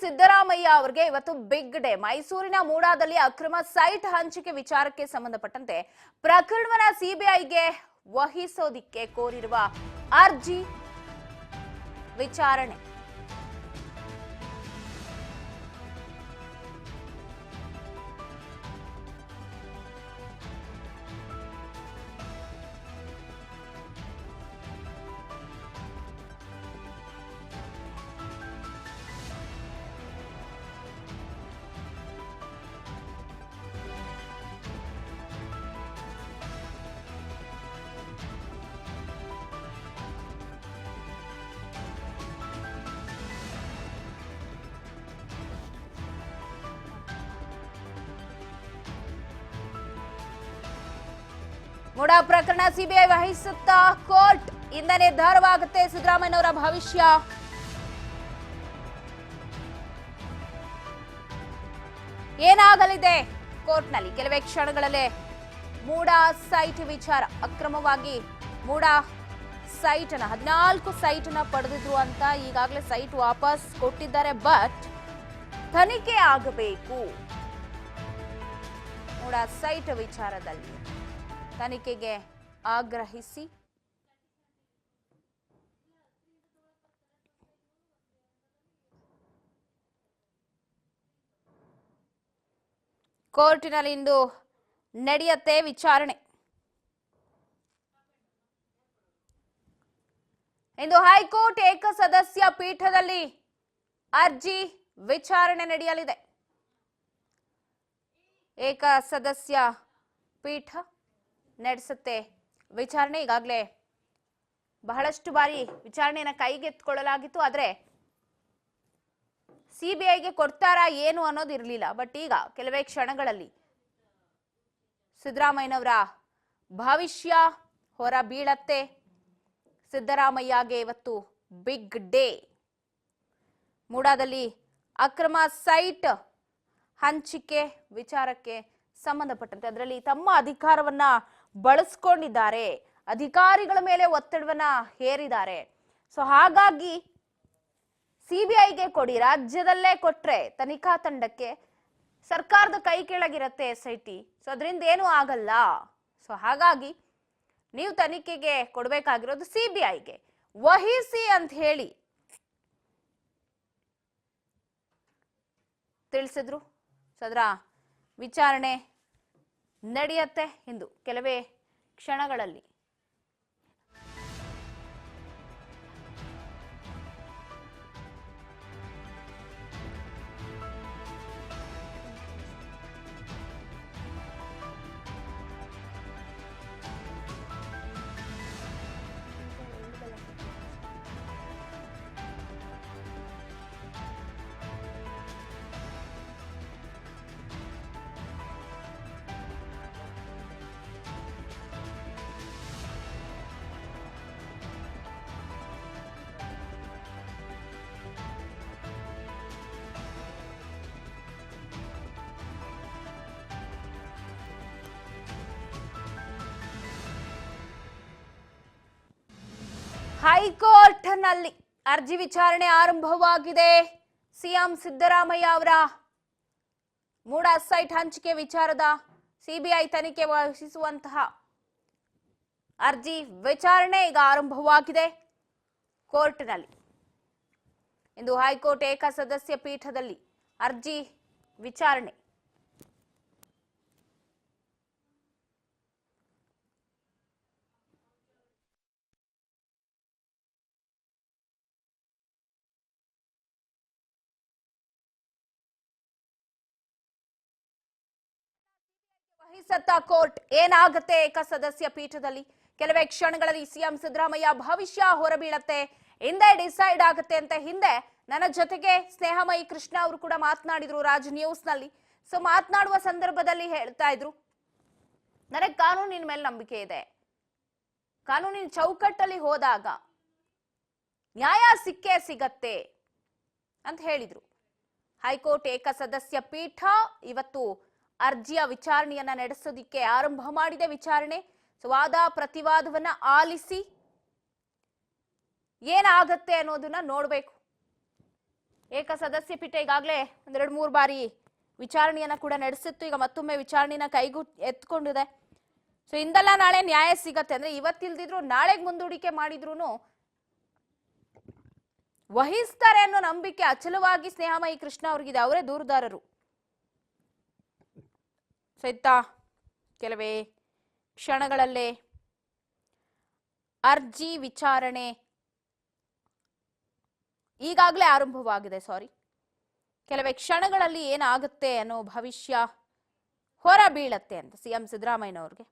ಸಿದ್ದರಾಮಯ್ಯ ಅವರಿಗೆ ಇವತ್ತು big day. ಮೈಸೂರಿನ ಮೂಡಾದಲ್ಲಿ ಅಕ್ರಮ ಸೈಟ್ ಹಂಚಿಕೆ ವಿಚಾರಕ್ಕೆ ಸಂಬಂಧಪಟ್ಟಂತೆ ಪ್ರಕರಣವನ್ನ ಸಿಬಿಐಗೆ ವಹಿಸೋದಿಕ್ಕೆ ಕೋರಿರುವ ಅರ್ಜಿ ವಿಚಾರಣೆ. ಮೂಡಾ ಪ್ರಕರಣ ಸಿಬಿಐ ವಹಿಸುತ್ತಾ ಕೋರ್ಟ್ ಇಂದ ನಿರ್ಧಾರವಾಗುತ್ತೆ ಸಿದ್ದರಾಮಯ್ಯನವರ ಭವಿಷ್ಯ. ಏನಾಗಲಿದೆ ಕೋರ್ಟ್ನಲ್ಲಿ ಕೆಲವೇ ಕ್ಷಣಗಳಲ್ಲೇ ಮೂಡಾ ಸೈಟ್ ವಿಚಾರ. ಅಕ್ರಮವಾಗಿ ಮೂಡಾ ಸೈಟ್ ಅನ್ನ 14 ಸೈಟ್ ಅನ್ನ ಪಡೆದಿದ್ರು ಅಂತ ಈಗಾಗಲೇ ಸೈಟ್ ವಾಪಸ್ ಕೊಟ್ಟಿದ್ದಾರೆ. ಬಟ್ ತನಿಖೆ ಆಗಬೇಕು. ಮೂಡಾ ಸೈಟ್ ವಿಚಾರದಲ್ಲಿ ತನಿಖೆಗೆ ಆಗ್ರಹಿಸಿ ಕೋರ್ಟಿನಲ್ಲಿ ಇಂದು ನಡೆಯುತ್ತೆ ವಿಚಾರಣೆ. ಇಂದು ಹೈಕೋರ್ಟ್ ಏಕಸದಸ್ಯ ಪೀಠದಲ್ಲಿ ಅರ್ಜಿ ವಿಚಾರಣೆ ನಡೆಯಲಿದೆ. ಏಕಸದಸ್ಯ ಪೀಠ ನಡೆಸುತ್ತೆ ವಿಚಾರಣೆ. ಈಗಾಗಲೇ ಬಹಳಷ್ಟು ಬಾರಿ ವಿಚಾರಣೆಯನ್ನು ಕೈಗೆತ್ತಿಕೊಳ್ಳಲಾಗಿತ್ತು. ಆದರೆ ಸಿಬಿಐಗೆ ಕೊಡ್ತಾರಾ ಏನು ಅನ್ನೋದು ಇರಲಿಲ್ಲ. ಬಟ್ ಈಗ ಕೆಲವೇ ಕ್ಷಣಗಳಲ್ಲಿ ಸಿದ್ದರಾಮಯ್ಯನವರ ಭವಿಷ್ಯ ಹೊರ ಬೀಳತ್ತೆ. ಸಿದ್ದರಾಮಯ್ಯಗೆ ಇವತ್ತು ಬಿಗ್ ಡೇ. ಮೂಡಾದಲ್ಲಿ ಅಕ್ರಮ ಸೈಟ್ ಹಂಚಿಕೆ ವಿಚಾರಕ್ಕೆ ಸಂಬಂಧಪಟ್ಟಂತೆ ಅದರಲ್ಲಿ ತಮ್ಮ ಅಧಿಕಾರವನ್ನ ಬಳಸ್ಕೊಂಡಿದ್ದಾರೆ, ಅಧಿಕಾರಿಗಳ ಮೇಲೆ ಒತ್ತಡವನ್ನ ಹೇರಿದ್ದಾರೆ. ಸೊ ಹಾಗಾಗಿ ಸಿಬಿಐಗೆ ಕೊಡಿ, ರಾಜ್ಯದಲ್ಲೇ ಕೊಟ್ರೆ ತನಿಖಾ ತಂಡಕ್ಕೆ ಸರ್ಕಾರದ ಕೈ ಕೆಳಗಿರತ್ತೆ SIT. ಸೊ ಅದರಿಂದ ಏನೂ ಆಗಲ್ಲ. ಸೊ ಹಾಗಾಗಿ ನೀವು ತನಿಖೆಗೆ ಕೊಡಬೇಕಾಗಿರೋದು ಸಿಬಿಐಗೆ ವಹಿಸಿ ಅಂತ ಹೇಳಿ ತಿಳಿಸಿದ್ರು. ಸೊ ಅದರ ವಿಚಾರಣೆ ನಡೆಯುತ್ತೆ ಇಂದು ಕೆಲವೇ ಕ್ಷಣಗಳಲ್ಲಿ. ಹೈಕೋರ್ಟ್ ನಲ್ಲಿ ಅರ್ಜಿ ವಿಚಾರಣೆ ಆರಂಭವಾಗಿದೆ. ಸಿಎಂ ಸಿದ್ದರಾಮಯ್ಯ ಅವರ ಮೂಡಾ ಸೈಟ್ ಹಂಚಿಕೆ ವಿಚಾರದ ಸಿಬಿಐ ತನಿಖೆ ವಹಿಸುವಂತಹ ಅರ್ಜಿ ವಿಚಾರಣೆ ಈಗ ಆರಂಭವಾಗಿದೆ ಕೋರ್ಟ್ನಲ್ಲಿ. ಇಂದು ಹೈಕೋರ್ಟ್ ಏಕಸದಸ್ಯ ಪೀಠದಲ್ಲಿ ಅರ್ಜಿ ವಿಚಾರಣೆ. ವಹಿಸತ್ತಾ ಕೋರ್ಟ್ ಏನಾಗುತ್ತೆ ಏಕಸದಸ್ಯ ಪೀಠದಲ್ಲಿ ಕೆಲವೇ ಕ್ಷಣಗಳಲ್ಲಿ ಸಿಎಂ ಸಿದ್ದರಾಮಯ್ಯ ಭವಿಷ್ಯ ಹೊರಬೀಳತ್ತೆ, ಹಿಂದೆ ಡಿಸೈಡ್ ಆಗುತ್ತೆ ಅಂತ ಹಿಂದೆ ನನ್ನ ಜೊತೆಗೆ ಸ್ನೇಹಮಯಿ ಕೃಷ್ಣ ಅವರು ಕೂಡ ಮಾತನಾಡಿದ್ರು ರಾಜ್ ನ್ಯೂಸ್ ನಲ್ಲಿ. ಸೊ ಮಾತನಾಡುವ ಸಂದರ್ಭದಲ್ಲಿ ಹೇಳ್ತಾ ಇದ್ರು, ನನಗೆ ಕಾನೂನಿನ ಮೇಲೆ ನಂಬಿಕೆ ಇದೆ, ಕಾನೂನಿನ ಚೌಕಟ್ಟಲ್ಲಿ ಹೋದಾಗ ನ್ಯಾಯ ಸಿಕ್ಕೇ ಸಿಗತ್ತೆ ಅಂತ ಹೇಳಿದ್ರು. ಹೈಕೋರ್ಟ್ ಏಕಸದಸ್ಯ ಪೀಠ ಇವತ್ತು ಅರ್ಜಿಯ ವಿಚಾರಣೆಯನ್ನ ನಡೆಸೋದಿಕ್ಕೆ ಆರಂಭ ಮಾಡಿದೆ. ವಿಚಾರಣೆ ವಾದ ಪ್ರತಿವಾದವನ್ನ ಆಲಿಸಿ ಏನಾಗತ್ತೆ ಅನ್ನೋದನ್ನ ನೋಡಬೇಕು. ಏಕಸದಸ್ಯ ಪೀಠ ಈಗಾಗಲೇ ಒಂದೆರಡು ಮೂರು ಬಾರಿ ವಿಚಾರಣೆಯನ್ನ ಕೂಡ ನಡೆಸಿತ್ತು. ಈಗ ಮತ್ತೊಮ್ಮೆ ವಿಚಾರಣೆನ ಕೈಗೂ ಎತ್ಕೊಂಡಿದೆ. ಸೊ ಇಂದಲ್ಲ ನಾಳೆ ನ್ಯಾಯ ಸಿಗತ್ತೆ ಅಂದ್ರೆ ಇವತ್ತಿಲ್ದಿದ್ರು ನಾಳೆಗೆ ಮುಂದೂಡಿಕೆ ಮಾಡಿದ್ರು ವಹಿಸ್ತಾರೆ ಅನ್ನೋ ನಂಬಿಕೆ ಅಚಲವಾಗಿ ಸ್ನೇಹಮಯಿ ಕೃಷ್ಣ ಅವ್ರಿಗಿದೆ. ಅವರೇ ದೂರುದಾರರು. ಸೊ ಇತ್ತ ಕೆಲವೇ ಕ್ಷಣಗಳಲ್ಲೇ ಅರ್ಜಿ ವಿಚಾರಣೆ ಈಗಾಗಲೇ ಆರಂಭವಾಗಿದೆ. ಕೆಲವೇ ಕ್ಷಣಗಳಲ್ಲಿ ಏನಾಗುತ್ತೆ ಅನ್ನೋ ಭವಿಷ್ಯ ಹೊರ ಬೀಳತ್ತೆ ಅಂತ ಸಿಎಂ ಸಿದ್ದರಾಮಯ್ಯನವ್ರಿಗೆ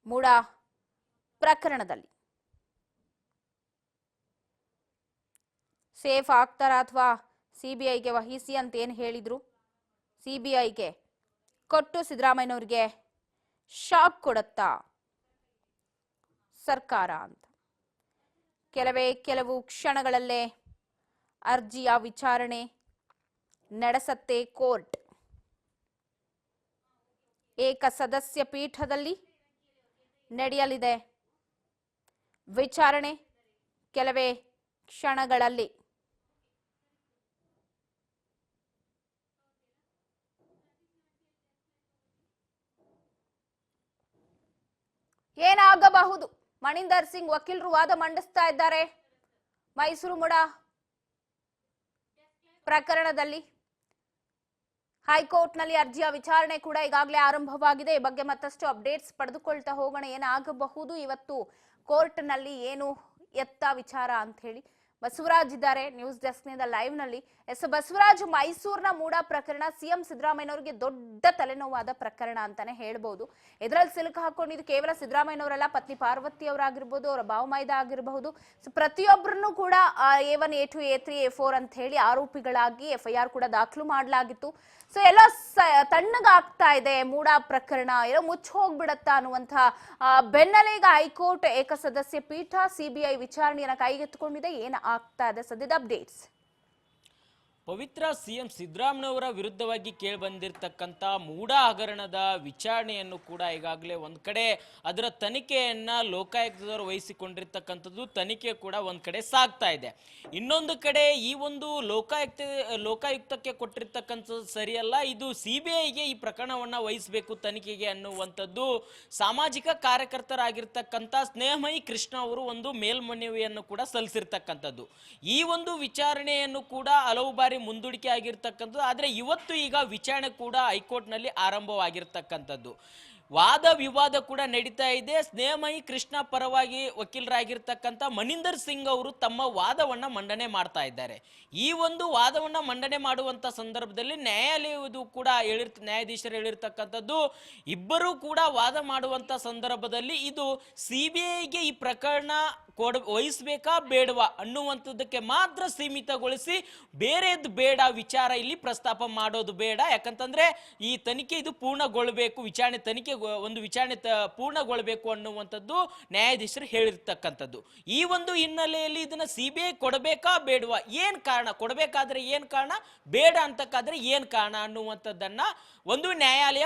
ಮೂಡ ಪ್ರಕರಣದಲ್ಲಿ ಸೇಫ್ ಆಗ್ತಾರಾ ಅಥವಾ ಸಿಬಿಐಗೆ ವಹಿಸಿ ಅಂತ ಏನು ಹೇಳಿದ್ರು, ಸಿಬಿಐಗೆ ಕೊಟ್ಟು ಸಿದ್ದರಾಮಯ್ಯನವ್ರಿಗೆ ಶಾಕ್ ಕೊಡುತ್ತಾ ಸರ್ಕಾರ ಅಂತ ಕೆಲವು ಕ್ಷಣಗಳಲ್ಲೇ ಅರ್ಜಿಯ ವಿಚಾರಣೆ ನಡೆಸತ್ತೆ ಕೋರ್ಟ್. ಏಕಸದಸ್ಯ ಪೀಠದಲ್ಲಿ ನಡೆಯಲಿದೆ ವಿಚಾರಣೆ ಕೆಲವೇ ಕ್ಷಣಗಳಲ್ಲಿ. ಏನಾಗಬಹುದು? ಮಣಿಂದರ್ ಸಿಂಗ್ ವಕೀಲರು ವಾದ ಮಂಡಿಸ್ತಾ ಇದ್ದಾರೆ ಮೈಸೂರು ಮೂಡ ಪ್ರಕರಣದಲ್ಲಿ. ಹೈಕೋರ್ಟ್ನಲ್ಲಿ ಅರ್ಜಿಯ ವಿಚಾರಣೆ ಕೂಡ ಈಗಾಗಲೇ ಆರಂಭವಾಗಿದೆ. ಈ ಬಗ್ಗೆ ಮತ್ತಷ್ಟು ಅಪ್ಡೇಟ್ಸ್ ಪಡೆದುಕೊಳ್ತಾ ಹೋಗೋಣ. ಏನಾಗಬಹುದು ಇವತ್ತು ಕೋರ್ಟ್ನಲ್ಲಿ, ಏನು ಎತ್ತ ವಿಚಾರ ಅಂತ ಹೇಳಿ. ಬಸವರಾಜ್ ಇದ್ದಾರೆ ನ್ಯೂಸ್ ಡೆಸ್ಕ್ ನಿಂದ ಲೈವ್ ನಲ್ಲಿ. ಬಸವರಾಜ್, ಮೈಸೂರಿನ ಮೂಡ ಪ್ರಕರಣ ಸಿಎಂ ಸಿದ್ದರಾಮಯ್ಯನವರಿಗೆ ದೊಡ್ಡ ತಲೆನೋವಾದ ಪ್ರಕರಣ ಅಂತಾನೆ ಹೇಳ್ಬಹುದು. ಇದರಲ್ಲಿ ಸಿಲುಕು ಹಾಕೊಂಡಿದ್ದು ಕೇವಲ ಸಿದ್ದರಾಮಯ್ಯನವರಲ್ಲ, ಪತ್ನಿ ಪಾರ್ವತಿ ಅವರಾಗಿರ್ಬೋದು, ಅವರ ಭಾವಮೈದ ಆಗಿರಬಹುದು. ಪ್ರತಿಯೊಬ್ಬರನ್ನು ಕೂಡ A1, A2, A3, A4 ಅಂತ ಹೇಳಿ ಆರೋಪಿಗಳಾಗಿ FIR ಕೂಡ ದಾಖಲು ಮಾಡಲಾಗಿತ್ತು. ಸೊ ಎಲ್ಲ ತಣ್ಣಗಾಗ್ತಾ ಇದೆ ಮೂಡ ಪ್ರಕರಣ, ಏನೋ ಮುಚ್ಚ ಹೋಗ್ಬಿಡತ್ತಾ ಅನ್ನುವಂತಹ ಬೆನ್ನಲ್ಲೇ ಈಗ ಹೈಕೋರ್ಟ್ ಏಕಸದಸ್ಯ ಪೀಠ ಸಿಬಿಐ ವಿಚಾರಣೆಯನ್ನ ಕೈಗೆತ್ತಿಕೊಂಡಿದೆ. ಏನು ಆಗ್ತಾ ಇದೆ ಸದ್ಯದ ಅಪ್ಡೇಟ್ಸ್? ಪವಿತ್ರ ಸಿಎಂ ಸಿದ್ದರಾಮಯ್ಯನವರ ವಿರುದ್ಧವಾಗಿ ಕೇಳಿಬಂದಿರತಕ್ಕಂಥ ಮೂಡ ಹಗರಣದ ವಿಚಾರಣೆಯನ್ನು ಕೂಡ ಈಗಾಗಲೇ ಒಂದು ಕಡೆ ಅದರ ತನಿಖೆಯನ್ನ ಲೋಕಾಯುಕ್ತದವರು ವಹಿಸಿಕೊಂಡಿರ್ತಕ್ಕಂಥದ್ದು, ತನಿಖೆ ಕೂಡ ಒಂದು ಕಡೆ ಸಾಗ್ತಾ ಇದೆ. ಇನ್ನೊಂದು ಕಡೆ ಈ ಒಂದು ಲೋಕಾಯುಕ್ತಕ್ಕೆ ಕೊಟ್ಟಿರ್ತಕ್ಕಂಥದ್ದು ಸರಿಯಲ್ಲ, ಇದು CBIಗೆ ಈ ಪ್ರಕರಣವನ್ನ ವಹಿಸಬೇಕು ತನಿಖೆಗೆ ಅನ್ನುವಂಥದ್ದು ಸಾಮಾಜಿಕ ಕಾರ್ಯಕರ್ತರಾಗಿರ್ತಕ್ಕಂಥ ಸ್ನೇಹಮಯಿ ಕೃಷ್ಣ ಅವರು ಒಂದು ಮೇಲ್ಮನವಿಯನ್ನು ಕೂಡ ಸಲ್ಲಿಸಿರ್ತಕ್ಕಂಥದ್ದು. ಈ ಒಂದು ವಿಚಾರಣೆಯನ್ನು ಕೂಡ ಹಲವು ಬಾರಿ ಮುಂದೂಡಿಕೆ ಆಗಿರ್ತಕ್ಕಂಥದ್ದು. ಆದರೆ ಇವತ್ತು ಈಗ ವಿಚಾರಣೆ ಕೂಡ ಹೈಕೋರ್ಟ್ನಲ್ಲಿ ಆರಂಭವಾಗಿರ್ತಕ್ಕಂಥದ್ದು. ವಾದ ವಿವಾದ ಕೂಡ ನಡೀತಾ ಇದೆ. ಸ್ನೇಹಮಯಿ ಕೃಷ್ಣ ಪರವಾಗಿ ವಕೀಲರಾಗಿರ್ತಕ್ಕಂಥ ಮಣಿಂದರ್ ಸಿಂಗ್ ಅವರು ತಮ್ಮ ವಾದವನ್ನ ಮಂಡನೆ ಮಾಡ್ತಾ ಇದ್ದಾರೆ. ಈ ಒಂದು ವಾದವನ್ನ ಮಂಡನೆ ಮಾಡುವಂತ ಸಂದರ್ಭದಲ್ಲಿ ನ್ಯಾಯಾಲಯದು ಕೂಡ ನ್ಯಾಯಾಧೀಶರು ಹೇಳಿರ್ತಕ್ಕಂಥದ್ದು, ಇಬ್ಬರೂ ಕೂಡ ವಾದ ಮಾಡುವಂತ ಸಂದರ್ಭದಲ್ಲಿ ಇದು CBIಗೆ ಈ ಪ್ರಕರಣ ವಹಿಸ್ಬೇಕಾ ಬೇಡವಾ ಅನ್ನುವಂಥದ್ದಕ್ಕೆ ಮಾತ್ರ ಸೀಮಿತಗೊಳಿಸಿ ಬೇರೆದು ಬೇಡ, ವಿಚಾರ ಇಲ್ಲಿ ಪ್ರಸ್ತಾಪ ಮಾಡೋದು ಬೇಡ. ಯಾಕಂತಂದ್ರೆ ಈ ತನಿಖೆ ಇದು ಪೂರ್ಣಗೊಳ್ಳಬೇಕು, ವಿಚಾರಣೆ ಪೂರ್ಣಗೊಳ್ಳಬೇಕು ಅನ್ನುವಂಥದ್ದು ನ್ಯಾಯಾಧೀಶರು ಹೇಳಿರ್ತಕ್ಕಂಥದ್ದು. ಈ ಒಂದು ಹಿನ್ನೆಲೆಯಲ್ಲಿ ಇದನ್ನ CBI ಕೊಡಬೇಕಾ ಬೇಡವಾ, ಏನ್ ಕಾರಣ, ಕೊಡಬೇಕಾದ್ರೆ ಏನ್ ಕಾರಣ, ಬೇಡ ಅಂತಕ್ಕಾದ್ರೆ ಏನ್ ಕಾರಣ ಅನ್ನುವಂಥದ್ದನ್ನ ಒಂದು ನ್ಯಾಯಾಲಯ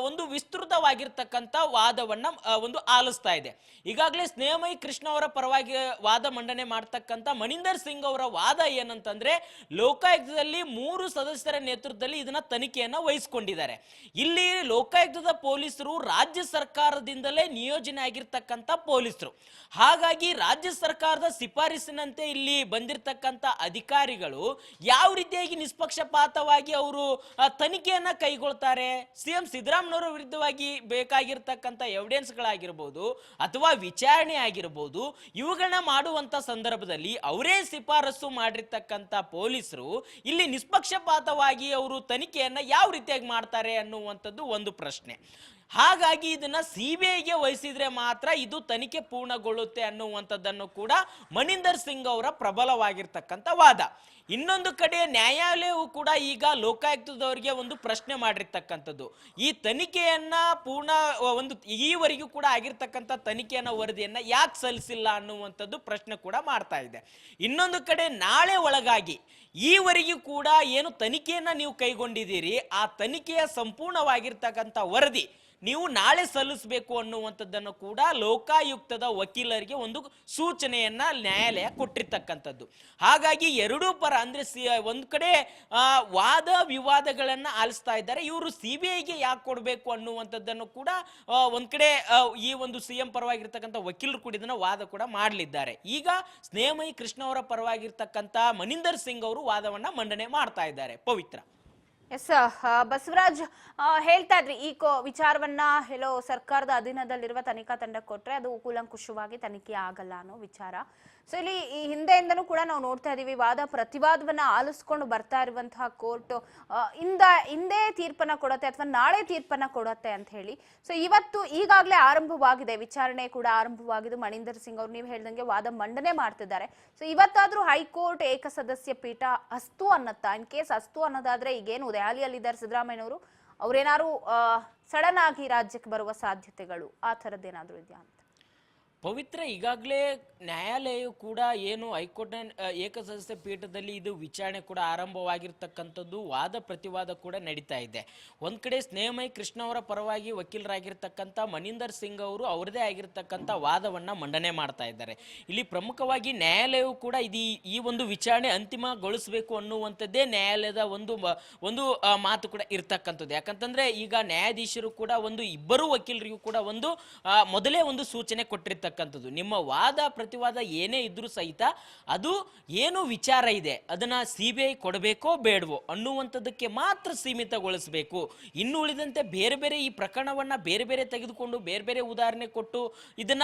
ಒಂದು ವಿಸ್ತೃತವಾಗಿರ್ತಕ್ಕಂಥ ವಾದವನ್ನ ಒಂದು ಆಲಿಸ್ತಾ ಇದೆ. ಈಗಾಗಲೇ ಸ್ನೇಹಮಯಿ ಕೃಷ್ಣ ಅವರ ಪರವಾಗಿ ವಾದ ಮಂಡನೆ ಮಾಡ್ತಕ್ಕಂಥ ಮಣಿಂದರ್ ಸಿಂಗ್ ಅವರ ವಾದ ಏನಂತಂದ್ರೆ, ಲೋಕಾಯುಕ್ತದಲ್ಲಿ 3 ಸದಸ್ಯರ ನೇತೃತ್ವದಲ್ಲಿ ಇದನ್ನ ತನಿಖೆಯನ್ನ ವಹಿಸಿಕೊಂಡಿದ್ದಾರೆ. ಇಲ್ಲಿ ಲೋಕಾಯುಕ್ತದ ಪೊಲೀಸರು ರಾಜ್ಯ ಸರ್ಕಾರದಿಂದಲೇ ನಿಯೋಜನೆ ಆಗಿರ್ತಕ್ಕಂಥ ಪೊಲೀಸರು. ಹಾಗಾಗಿ ರಾಜ್ಯ ಸರ್ಕಾರದ ಶಿಫಾರಸಿನಂತೆ ಇಲ್ಲಿ ಬಂದಿರತಕ್ಕಂಥ ಅಧಿಕಾರಿಗಳು ಯಾವ ರೀತಿಯಾಗಿ ನಿಷ್ಪಕ್ಷಪಾತವಾಗಿ ಅವರು ತನಿಖೆಯನ್ನ ಕೈಗೊಳ್ತಾರೆ, ಸಿಎಂ ಸಿದ್ದರಾಮಯ್ಯನವರ ವಿರುದ್ಧವಾಗಿ ಬೇಕಾಗಿರ್ತಕ್ಕಂಥ ಎವಿಡೆನ್ಸ್ಗಳಾಗಿರ್ಬೋದು ಅಥವಾ ವಿಚಾರಣೆ ಆಗಿರ್ಬೋದು, ಇವುಗಳನ್ನ ಮಾಡುವಂತ ಸಂದರ್ಭದಲ್ಲಿ ಅವರೇ ಶಿಫಾರಸು ಮಾಡಿರ್ತಕ್ಕಂಥ ಪೊಲೀಸರು ಇಲ್ಲಿ ನಿಷ್ಪಕ್ಷಪಾತವಾಗಿ ಅವರು ತನಿಖೆಯನ್ನ ಯಾವ ರೀತಿಯಾಗಿ ಮಾಡ್ತಾರೆ ಅನ್ನುವಂಥದ್ದು ಒಂದು ಪ್ರಶ್ನೆ. ಹಾಗಾಗಿ ಇದನ್ನ CBIಗೆ ವಹಿಸಿದ್ರೆ ಮಾತ್ರ ಇದು ತನಿಖೆ ಪೂರ್ಣಗೊಳ್ಳುತ್ತೆ ಅನ್ನುವಂಥದ್ದನ್ನು ಕೂಡ ಮಣಿಂದರ್ ಸಿಂಗ್ ಅವರ ಪ್ರಬಲವಾಗಿರ್ತಕ್ಕಂಥ ವಾದ. ಇನ್ನೊಂದು ಕಡೆ ನ್ಯಾಯಾಲಯವು ಕೂಡ ಈಗ ಲೋಕಾಯುಕ್ತದವರಿಗೆ ಒಂದು ಪ್ರಶ್ನೆ ಮಾಡಿರ್ತಕ್ಕಂಥದ್ದು, ಈ ತನಿಖೆಯನ್ನ ಈವರೆಗೂ ಕೂಡ ಆಗಿರ್ತಕ್ಕಂಥ ತನಿಖೆಯನ್ನ ವರದಿಯನ್ನ ಯಾಕೆ ಸಲ್ಲಿಸಿಲ್ಲ ಅನ್ನುವಂಥದ್ದು ಪ್ರಶ್ನೆ ಕೂಡ ಮಾಡ್ತಾ ಇದೆ. ಇನ್ನೊಂದು ಕಡೆ ನಾಳೆ ಒಳಗಾಗಿ ಈವರೆಗೂ ಕೂಡ ಏನು ತನಿಖೆಯನ್ನ ನೀವು ಕೈಗೊಂಡಿದ್ದೀರಿ, ಆ ತನಿಖೆಯ ಸಂಪೂರ್ಣವಾಗಿರ್ತಕ್ಕಂಥ ವರದಿ ನೀವು ನಾಳೆ ಸಲ್ಲಿಸಬೇಕು ಅನ್ನುವಂಥದ್ದನ್ನು ಕೂಡ ಲೋಕಾಯುಕ್ತದ ವಕೀಲರಿಗೆ ಒಂದು ಸೂಚನೆಯನ್ನ ನ್ಯಾಯಾಲಯ ಕೊಟ್ಟಿರ್ತಕ್ಕಂಥದ್ದು. ಹಾಗಾಗಿ ಎರಡೂ ಪರ ಅಂದ್ರೆ ಒಂದ್ ಕಡೆ ವಾದ ವಿವಾದಗಳನ್ನ ಆಲಿಸ್ತಾ ಇದ್ದಾರೆ. ಇವರು CBIಗೆ ಯಾಕೆ ಕೊಡಬೇಕು ಅನ್ನುವಂಥದ್ದನ್ನು ಕೂಡ ಒಂದ್ ಕಡೆ ಈ ಒಂದು CM ಪರವಾಗಿರ್ತಕ್ಕಂಥ ವಕೀಲರು ಕೂಡ ಇದನ್ನ ವಾದ ಕೂಡ ಮಾಡಲಿದ್ದಾರೆ. ಈಗ ಸ್ನೇಹಮಯಿ ಕೃಷ್ಣ ಅವರ ಪರವಾಗಿರ್ತಕ್ಕಂಥ ಮನಿಂದರ್ ಸಿಂಗ್ ಅವರು ವಾದವನ್ನ ಮಂಡನೆ ಮಾಡ್ತಾ ಇದ್ದಾರೆ. ಪವಿತ್ರ. ಎಸ್ ಬಸವರಾಜ್ ಹೇಳ್ತಾ ಇದ್ರಿ ಈ ವಿಚಾರವನ್ನ ಎಲ್ಲೋ ಸರ್ಕಾರದ ಅಧೀನದಲ್ಲಿರುವ ತನಿಖಾ ತಂಡ ಕೊಟ್ರೆ ಅದು ಕೂಲಂಕುಷವಾಗಿ ತನಿಖೆ ಆಗಲ್ಲ ಅನ್ನೋ ವಿಚಾರ. ಸೊ ಇಲ್ಲಿ ಈ ಹಿಂದೆಯಿಂದನೂ ಕೂಡ ನಾವು ನೋಡ್ತಾ ಇದೀವಿ ವಾದ ಪ್ರತಿವಾದವನ್ನ ಆಲಿಸ್ಕೊಂಡು ಬರ್ತಾ ಇರುವಂತಹ ಕೋರ್ಟ್ ಹಿಂದೆ ತೀರ್ಪನ್ನ ಕೊಡುತ್ತೆ ಅಥವಾ ನಾಳೆ ತೀರ್ಪನ್ನ ಕೊಡುತ್ತೆ ಅಂತ ಹೇಳಿ. ಸೊ ಇವತ್ತು ಈಗಾಗಲೇ ಆರಂಭವಾಗಿದೆ, ವಿಚಾರಣೆ ಕೂಡ ಆರಂಭವಾಗಿದ್ದು ಮಣಿಂದರ್ ಸಿಂಗ್ ಅವರು ನೀವು ಹೇಳ್ದಂಗೆ ವಾದ ಮಂಡನೆ ಮಾಡ್ತಿದ್ದಾರೆ. ಸೊ ಇವತ್ತಾದ್ರೂ ಹೈಕೋರ್ಟ್ ಏಕಸದಸ್ಯ ಪೀಠ ಅಸ್ತು ಅನ್ನತ್ತಾ? ಇನ್ ಕೇಸ್ ಅಸ್ತು ಅನ್ನೋದಾದ್ರೆ ಈಗೇನು ದೆಹಲಿಯಲ್ಲಿದ್ದಾರೆ ಸಿದ್ದರಾಮಯ್ಯನವರು, ಅವ್ರೇನಾದ್ರು ಸಡನ್ ಆಗಿ ರಾಜ್ಯಕ್ಕೆ ಬರುವ ಸಾಧ್ಯತೆಗಳು ಆ ಥರದ್ದೇನಾದ್ರೂ ಇದೆಯಾ ಅಂತ? ಪವಿತ್ರ, ಈಗಾಗಲೇ ನ್ಯಾಯಾಲಯವು ಕೂಡ ಏನು ಹೈಕೋರ್ಟ್ನ ಏಕಸದಸ್ಯ ಪೀಠದಲ್ಲಿ ಇದು ವಿಚಾರಣೆ ಕೂಡ ಆರಂಭವಾಗಿರ್ತಕ್ಕಂಥದ್ದು, ವಾದ ಪ್ರತಿವಾದ ಕೂಡ ನಡೀತಾ ಇದೆ. ಒಂದ್ ಕಡೆ ಸ್ನೇಹಮಯಿ ಕೃಷ್ಣ ಅವರ ಪರವಾಗಿ ವಕೀಲರಾಗಿರ್ತಕ್ಕಂಥ ಮನಿಂದರ್ ಸಿಂಗ್ ಅವರು ಅವರದೇ ಆಗಿರ್ತಕ್ಕಂಥ ವಾದವನ್ನ ಮಂಡನೆ ಮಾಡ್ತಾ ಇದ್ದಾರೆ. ಇಲ್ಲಿ ಪ್ರಮುಖವಾಗಿ ನ್ಯಾಯಾಲಯವು ಕೂಡ ಈ ಒಂದು ವಿಚಾರಣೆ ಅಂತಿಮಗೊಳಿಸಬೇಕು ಅನ್ನುವಂಥದ್ದೇ ನ್ಯಾಯಾಲಯದ ಒಂದು ಮಾತು ಕೂಡ ಇರ್ತಕ್ಕಂಥದ್ದು. ಯಾಕಂತಂದ್ರೆ ಈಗ ನ್ಯಾಯಾಧೀಶರು ಕೂಡ ಇಬ್ಬರು ವಕೀಲರಿಗೂ ಕೂಡ ಮೊದಲೇ ಒಂದು ಸೂಚನೆ ಕೊಟ್ಟಿರ್ತಕ್ಕಂಥದ್ದು, ನಿಮ್ಮ ವಾದ ಪ್ರತಿವಾದ ಏನೇ ಇದ್ರೂ ಸಹಿತ ಅದು ಏನು ವಿಚಾರ ಇದೆ ಅದನ್ನ CBI ಕೊಡಬೇಕೋ ಬೇಡವೋ ಅನ್ನುವಂಥದ್ದಕ್ಕೆ ಮಾತ್ರ ಸೀಮಿತಗೊಳಿಸಬೇಕು. ಇನ್ನು ಉಳಿದಂತೆ ಬೇರೆ ಬೇರೆ ಈ ಪ್ರಕರಣವನ್ನ ಬೇರೆ ಬೇರೆ ತೆಗೆದುಕೊಂಡು ಬೇರೆ ಬೇರೆ ಉದಾಹರಣೆ ಕೊಟ್ಟು ಇದನ್ನ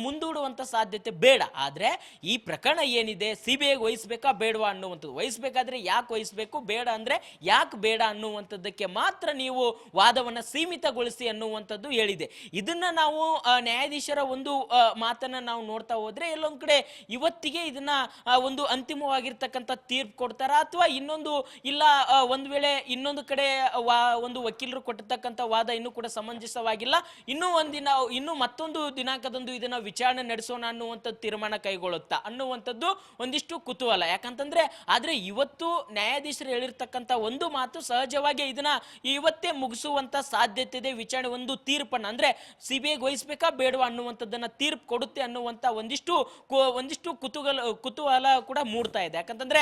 ಮುಂದೂಡುವಂತ ಸಾಧ್ಯತೆ ಬೇಡ. ಆದ್ರೆ ಈ ಪ್ರಕರಣ ಏನಿದೆ CBI ವಹಿಸ್ಬೇಕಾ ಬೇಡವಾ ಅನ್ನುವಂಥದ್ದು, ವಹಿಸ್ಬೇಕಾದ್ರೆ ಯಾಕೆ ವಹಿಸ್ಬೇಕು, ಬೇಡ ಅಂದ್ರೆ ಯಾಕೆ ಬೇಡ ಅನ್ನುವಂಥದ್ದಕ್ಕೆ ಮಾತ್ರ ನೀವು ವಾದವನ್ನ ಸೀಮಿತಗೊಳಿಸಿ ಅನ್ನುವಂಥದ್ದು ಹೇಳಿದೆ. ಇದನ್ನ ನಾವು ನ್ಯಾಯಾಧೀಶರ ಮಾತನ್ನ ನಾವು ನೋಡ್ತಾ ಹೋದ್ರೆ ಎಲ್ಲೊಂದ್ ಕಡೆ ಇವತ್ತಿಗೆ ಇದನ್ನ ಅಂತಿಮವಾಗಿರ್ತಕ್ಕಂಥ ತೀರ್ಪು ಕೊಡ್ತಾರ ಅಥವಾ ಇಲ್ಲ ಒಂದ್ ವೇಳೆ ಇನ್ನೊಂದು ಕಡೆ ಒಂದು ವಕೀಲರು ಕೊಟ್ಟಿರ್ತಕ್ಕಂಥ ವಾದ ಇನ್ನೂ ಕೂಡ ಸಮಂಜಸವಾಗಿಲ್ಲ, ಇನ್ನೂ ಮತ್ತೊಂದು ದಿನಾಂಕದಂದು ಇದನ್ನ ವಿಚಾರಣೆ ನಡೆಸೋಣ ಅನ್ನುವಂಥದ್ದು ತೀರ್ಮಾನ ಕೈಗೊಳ್ಳುತ್ತಾ ಅನ್ನುವಂಥದ್ದು ಒಂದಿಷ್ಟು ಕುತೂಹಲ. ಯಾಕಂತಂದ್ರೆ ಆದ್ರೆ ಇವತ್ತು ನ್ಯಾಯಾಧೀಶರು ಹೇಳಿರ್ತಕ್ಕಂಥ ಒಂದು ಮಾತು ಸಹಜವಾಗಿ ಇದನ್ನ ಇವತ್ತೇ ಮುಗಿಸುವಂತ ಸಾಧ್ಯತೆ ಇದೆ. ವಿಚಾರಣೆ ತೀರ್ಪನ್ನ ಅಂದ್ರೆ CBI ವಹಿಸ್ಬೇಕಾ ಬೇಡವಾ ಅನ್ನುವಂಥದ್ದನ್ನ ತೀರ್ಪು ಕೊಡುತ್ತೆ ಅನ್ನುವಂತ ಒಂದಿಷ್ಟು ಕುತೂಹಲ ಕೂಡ ಮೂಡ್ತಾ ಇದೆ. ಯಾಕಂತಂದ್ರೆ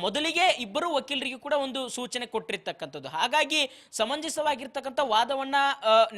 ಮೊದಲಿಗೆ ಇಬ್ಬರು ವಕೀಲರಿಗೆ ಕೂಡ ಒಂದು ಸೂಚನೆ ಕೊಟ್ಟಿರ್ತಕ್ಕಂಥದ್ದು. ಹಾಗಾಗಿ ಸಮಂಜಸವಾಗಿರ್ತಕ್ಕಂಥ ವಾದವನ್ನ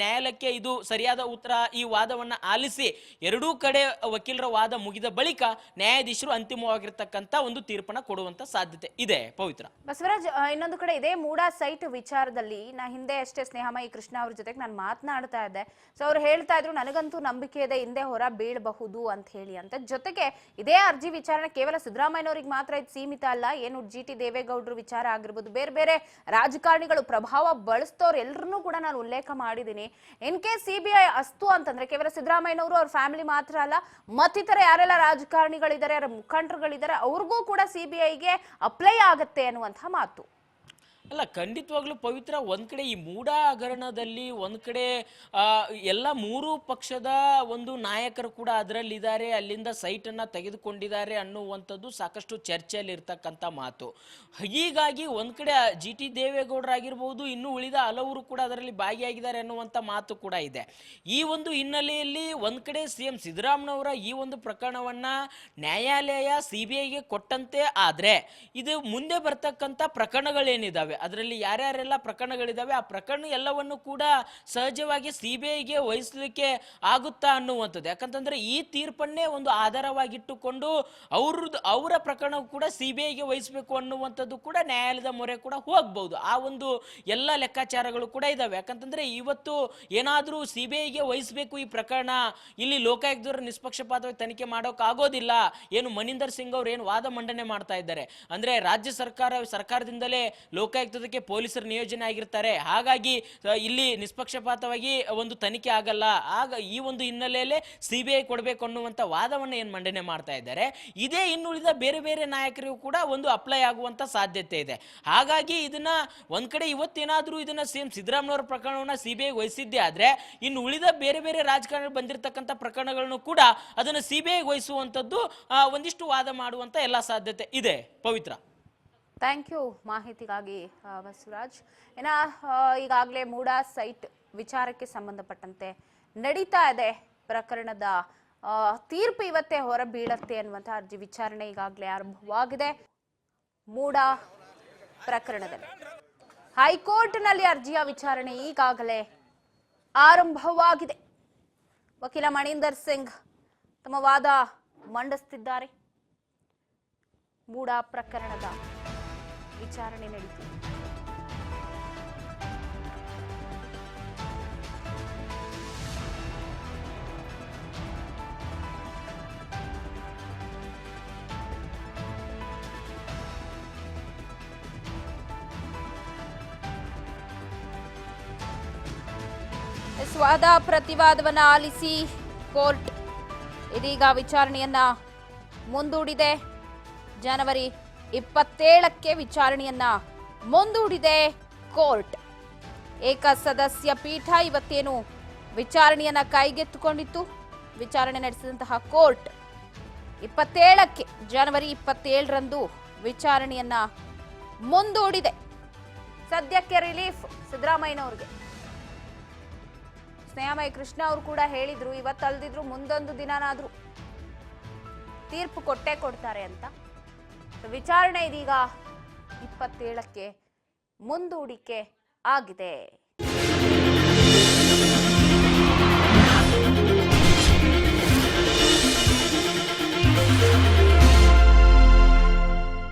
ನ್ಯಾಯಾಲಯಕ್ಕೆ ಇದು ಸರಿಯಾದ ಉತ್ತರ, ಈ ವಾದವನ್ನ ಆಲಿಸಿ ಎರಡೂ ಕಡೆ ವಕೀಲರ ವಾದ ಮುಗಿದ ಬಳಿಕ ನ್ಯಾಯಾಧೀಶರು ಅಂತಿಮವಾಗಿರ್ತಕ್ಕಂಥ ಒಂದು ತೀರ್ಪನ್ನ ಕೊಡುವಂತ ಸಾಧ್ಯತೆ ಇದೆ. ಪವಿತ್ರ. ಬಸವರಾಜ್, ಇನ್ನೊಂದು ಕಡೆ ಇದೇ ಮೂಡಾ ಸೈಟ್ ವಿಚಾರದಲ್ಲಿ ನಾ ಹಿಂದೆ ಅಷ್ಟೇ ಸ್ನೇಹಮಯಿ ಕೃಷ್ಣ ಅವ್ರ ಜೊತೆಗೆ ನಾನು ಮಾತನಾಡ್ತಾ ಇದ್ದೆ. ಸೊ ಅವ್ರು ಹೇಳ್ತಾ ಇದ್ರು ನನಗಂತೂ ನಂಬಿಕೆ ಇದೆ ಹಿಂದೆ ಹೊರ ಬೀಳಬಹುದು ಅಂತ ಹೇಳಿ ಅಂತ. ಜೊತೆಗೆ ಇದೇ ಅರ್ಜಿ ವಿಚಾರಣೆ ಕೇವಲ ಸಿದ್ದರಾಮಯ್ಯನವರಿಗೆ ಮಾತ್ರ ಇದು ಸೀಮಿತ ಅಲ್ಲ, ಏನು GT ದೇವೇಗೌಡರು ವಿಚಾರ ಆಗಿರ್ಬೋದು, ಬೇರೆ ಬೇರೆ ರಾಜಕಾರಣಿಗಳು ಪ್ರಭಾವ ಬಳಸ್ತವ್ರು ಎಲ್ಲರನ್ನೂ ಕೂಡ ನಾನು ಉಲ್ಲೇಖ ಮಾಡಿದ್ದೀನಿ. ಇನ್ ಕೇಸ್ CBI ಅಸ್ತು ಅಂತಂದ್ರೆ ಕೇವಲ ಸಿದ್ದರಾಮಯ್ಯನವರು ಅವ್ರ ಫ್ಯಾಮಿಲಿ ಮಾತ್ರ ಅಲ್ಲ, ಮತ್ತಿತರ ಯಾರೆಲ್ಲ ರಾಜಕಾರಣಿಗಳಿದ್ದಾರೆ, ಯಾರ ಮುಖಂಡರುಗಳಿದ್ದಾರೆ ಅವ್ರಿಗೂ ಕೂಡ CBIಗೆ ಅಪ್ಲೈ ಆಗತ್ತೆ ಅನ್ನುವಂತಹ ಮಾತು. ಅಲ್ಲ, ಖಂಡಿತವಾಗ್ಲೂ ಪವಿತ್ರ, ಒಂದ್ ಕಡೆ ಈ ಮೂಡಾ ಹಗರಣದಲ್ಲಿ ಒಂದ್ ಕಡೆ ಎಲ್ಲ ಮೂರು ಪಕ್ಷದ ನಾಯಕರು ಕೂಡ ಅದರಲ್ಲಿದ್ದಾರೆ, ಅಲ್ಲಿಂದ ಸೈಟ್ ಅನ್ನ ತೆಗೆದುಕೊಂಡಿದ್ದಾರೆ ಅನ್ನುವಂಥದ್ದು ಸಾಕಷ್ಟು ಚರ್ಚೆಯಲ್ಲಿ ಇರ್ತಕ್ಕಂಥ ಮಾತು. ಹೀಗಾಗಿ ಒಂದ್ ಕಡೆ GT ದೇವೇಗೌಡರಾಗಿರ್ಬೋದು, ಇನ್ನು ಉಳಿದ ಹಲವರು ಕೂಡ ಅದರಲ್ಲಿ ಭಾಗಿಯಾಗಿದ್ದಾರೆ ಅನ್ನುವಂಥ ಮಾತು ಕೂಡ ಇದೆ. ಈ ಹಿನ್ನೆಲೆಯಲ್ಲಿ ಒಂದ್ ಕಡೆ CM ಸಿದ್ದರಾಮಯ್ಯನವರ ಈ ಪ್ರಕರಣವನ್ನ ನ್ಯಾಯಾಲಯ CBIಗೆ ಕೊಟ್ಟಂತೆ ಆದ್ರೆ ಇದು ಮುಂದೆ ಬರ್ತಕ್ಕಂಥ ಪ್ರಕರಣಗಳೇನಿದಾವೆ ಅದರಲ್ಲಿ ಯಾರ್ಯಾರೆಲ್ಲ ಪ್ರಕರಣಗಳಿದಾವೆ ಆ ಪ್ರಕರಣ ಎಲ್ಲವನ್ನು ಕೂಡ ಸಹಜವಾಗಿ CBIಗೆ ವಹಿಸಲಿಕ್ಕೆ ಆಗುತ್ತಾ ಅನ್ನುವಂಥದ್ದು. ಯಾಕಂತಂದ್ರೆ ಈ ತೀರ್ಪನ್ನೇ ಆಧಾರವಾಗಿಟ್ಟುಕೊಂಡು ಅವರ ಪ್ರಕರಣ ಕೂಡ CBIಗೆ ವಹಿಸಬೇಕು ಅನ್ನುವಂಥದ್ದು ಕೂಡ ನ್ಯಾಯಾಲಯದ ಮೊರೆ ಕೂಡ ಹೋಗ್ಬಹುದು. ಆ ಎಲ್ಲ ಲೆಕ್ಕಾಚಾರಗಳು ಕೂಡ ಇದಾವೆ. ಯಾಕಂತಂದ್ರೆ ಇವತ್ತು ಏನಾದ್ರೂ CBIಗೆ ವಹಿಸಬೇಕು ಈ ಪ್ರಕರಣ, ಇಲ್ಲಿ ಲೋಕಾಯುಕ್ತರು ನಿಷ್ಪಕ್ಷಪಾತವಾಗಿ ತನಿಖೆ ಮಾಡೋಕೆ ಆಗೋದಿಲ್ಲ, ಏನು ಮನಿಂದರ್ ಸಿಂಗ್ ಅವ್ರು ಏನು ವಾದ ಮಂಡನೆ ಮಾಡ್ತಾ ಇದ್ದಾರೆ ಅಂದ್ರೆ ರಾಜ್ಯ ಸರ್ಕಾರದಿಂದಲೇ ಲೋಕಾಯುಕ್ತಕ್ಕೆ ಪೊಲೀಸರು ನಿಯೋಜನೆ ಆಗಿರ್ತಾರೆ, ಹಾಗಾಗಿ ಇಲ್ಲಿ ನಿಷ್ಪಕ್ಷಪಾತವಾಗಿ ತನಿಖೆ ಆಗಲ್ಲ, ಆಗ ಈ ಹಿನ್ನೆಲೆಯಲ್ಲಿ CBI ಕೊಡಬೇಕು ಅನ್ನುವಂತ ವಾದವನ್ನ ಏನು ಮಂಡನೆ ಮಾಡ್ತಾ ಇದ್ದಾರೆ. ಇದೇ ಇನ್ನುಳಿದ ಬೇರೆ ಬೇರೆ ನಾಯಕರಿಗೂ ಕೂಡ ಅಪ್ಲೈ ಆಗುವಂತ ಸಾಧ್ಯತೆ ಇದೆ. ಹಾಗಾಗಿ ಇದನ್ನ ಒಂದ್ ಕಡೆ ಇವತ್ತೇನಾದ್ರೂ ಇದನ್ನ CM ಸಿದ್ದರಾಮಯ್ಯನವರ ಪ್ರಕರಣವನ್ನ CBI ವಹಿಸಿದ್ದೇ ಆದ್ರೆ ಇನ್ನು ಉಳಿದ ಬೇರೆ ಬೇರೆ ರಾಜಕಾರಣ ಬಂದಿರತಕ್ಕಂತ ಪ್ರಕರಣಗಳನ್ನು ಕೂಡ ಅದನ್ನ CBI ವಹಿಸುವಂತದ್ದು ಒಂದಿಷ್ಟು ವಾದ ಮಾಡುವಂತ ಎಲ್ಲಾ ಸಾಧ್ಯತೆ ಇದೆ. ಪವಿತ್ರ, ಥ್ಯಾಂಕ್ ಯು ಮಾಹಿತಿಗಾಗಿ ಬಸವರಾಜ್. ಈಗಾಗಲೇ ಮೂಡಾ ಸೈಟ್ ವಿಚಾರಕ್ಕೆ ಸಂಬಂಧಪಟ್ಟಂತೆ ನಡೀತಾ ಇದೆ ಪ್ರಕರಣದ ತೀರ್ಪು ಇವತ್ತೇ ಹೊರಬೀಳತ್ತೆ ಅನ್ನುವಂಥ ಅರ್ಜಿ ವಿಚಾರಣೆ ಈಗಾಗಲೇ ಆರಂಭವಾಗಿದೆ. ಮೂಡ ಪ್ರಕರಣದಲ್ಲಿ ಹೈಕೋರ್ಟ್ನಲ್ಲಿ ಅರ್ಜಿಯ ವಿಚಾರಣೆ ಈಗಾಗಲೇ ಆರಂಭವಾಗಿದೆ. ವಕೀಲ ಮಣೀಂದರ್ ಸಿಂಗ್ ತಮ್ಮ ವಾದ ಮಂಡಿಸುತ್ತಿದ್ದಾರೆ. ಮೂಡ ಪ್ರಕರಣದ ವಿಚಾರಣೆ ನಡೀತಿದೆ. ವಾದ ಪ್ರತಿವಾದವನ್ನ ಆಲಿಸಿ ಕೋರ್ಟ್ ಇದೀಗ ವಿಚಾರಣೆಯನ್ನ ಮುಂದೂಡಿದೆ. ಜನವರಿ 27ಕ್ಕೆ ವಿಚಾರಣೆಯನ್ನ ಮುಂದೂಡಿದೆ ಕೋರ್ಟ್. ಏಕಸದಸ್ಯ ಪೀಠ ಇವತ್ತೇನು ವಿಚಾರಣೆಯನ್ನ ಕೈಗೆತ್ತಿಕೊಂಡಿತ್ತು. ವಿಚಾರಣೆ ನಡೆಸಿದಂತಹ ಕೋರ್ಟ್ 27ಕ್ಕೆ ಜನವರಿ 27ರಂದು ವಿಚಾರಣೆಯನ್ನ ಮುಂದೂಡಿದೆ. ಸದ್ಯಕ್ಕೆ ರಿಲೀಫ್ ಸಿದ್ದರಾಮಯ್ಯನವರಿಗೆ. ಸ್ನೇಹಮಯ ಕೃಷ್ಣ ಅವರು ಕೂಡ ಹೇಳಿದ್ರು, ಇವತ್ತಲ್ದಿದ್ರು ಮುಂದೊಂದು ದಿನನಾದ್ರೂ ತೀರ್ಪು ಕೊಟ್ಟೇ ಕೊಡ್ತಾರೆ ಅಂತ. ವಿಚಾರಣೆ ಇದೀಗ 27ಕ್ಕೆ ಮುಂದೂಡಿಕೆ ಆಗಿದೆ.